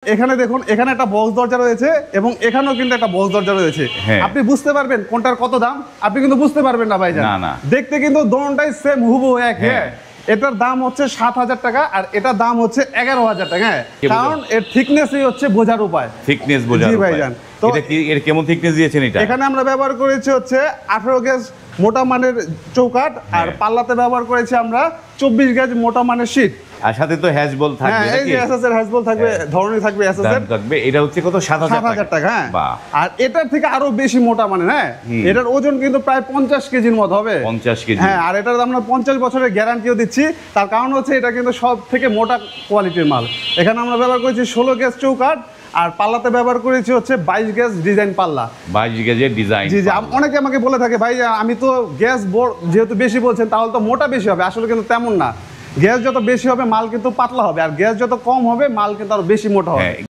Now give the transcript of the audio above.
এখানে দেখুন, এখানে একটা বক্স দরজা রয়েছে এবং এখানেও কিন্তু একটা বক্স দরজা রয়েছে। আপনি বুঝতে পারবেন কোনটার কত দাম? আপনি কিন্তু বুঝতে পারবেন না ভাইজান। না। দেখতে কিন্তু দোনোটাই সেম হুবহু এক। হ্যাঁ, এটার দাম হচ্ছে ৭,০০০ টাকা আর এটার দাম হচ্ছে ১১,০০০ টাকা। হ্যাঁ, কারণ এর থিকনেসই হচ্ছে বোঝার উপায়। থিকনেস বোঝার জি উপায়। ভাইজান। তো এটা কি এর কেমন থিকনেস দিয়েছেন এটা? এখানে আমরা ব্যবহার করেছি হচ্ছে ১৮ গেজ মোটা মানের চৌকাঠ আর পাল্লাতে ব্যবহার করেছি আমরা ২৪ গেজ মোটা মানের শীট। আর সাথে তো হ্যাজবল থাকবে নাকি? এই যে এসএস এর হ্যাজবল থাকবে, ধরনী থাকবে এসএস এর থাকবে। এটা হচ্ছে কত? ৭,০০০ টাকা। হ্যাঁ, বাহ। আর এটার থেকে আরো বেশি মোটা মানে। হ্যাঁ, এটার ওজন কিন্তু প্রায় ৫০ কেজির মতো হবে। ৫০ কেজি। হ্যাঁ, আর এটার আমরা ৫০ বছরের গ্যারান্টিও দিচ্ছি। তার কারণ হচ্ছে এটা কিন্তু সব থেকে মোটা কোয়ালিটির মাল। এখানে আমরা ব্যবহার করেছি ১৬ গেজ চৌকাঠ আর পাল্লাতে ব্যবহার করেছি হচ্ছে ২২ গেজ ডিজাইন পাল্লা। ২২ গেজের ডিজাইন। জি জি, অনেকে আমাকে বলে থাকে ভাই আমি তো গ্যাস যেহেতু বেশি বলছেন তাহলে তো মোটা বেশি হবে। আসলে কিন্তু তেমন না। গ্যাস যত বেশি হবে মাল কিন্তু পাতলা হবে, আর গ্যাস যত কম হবে মাল কিন্তু আরো বেশি মোটা হবে।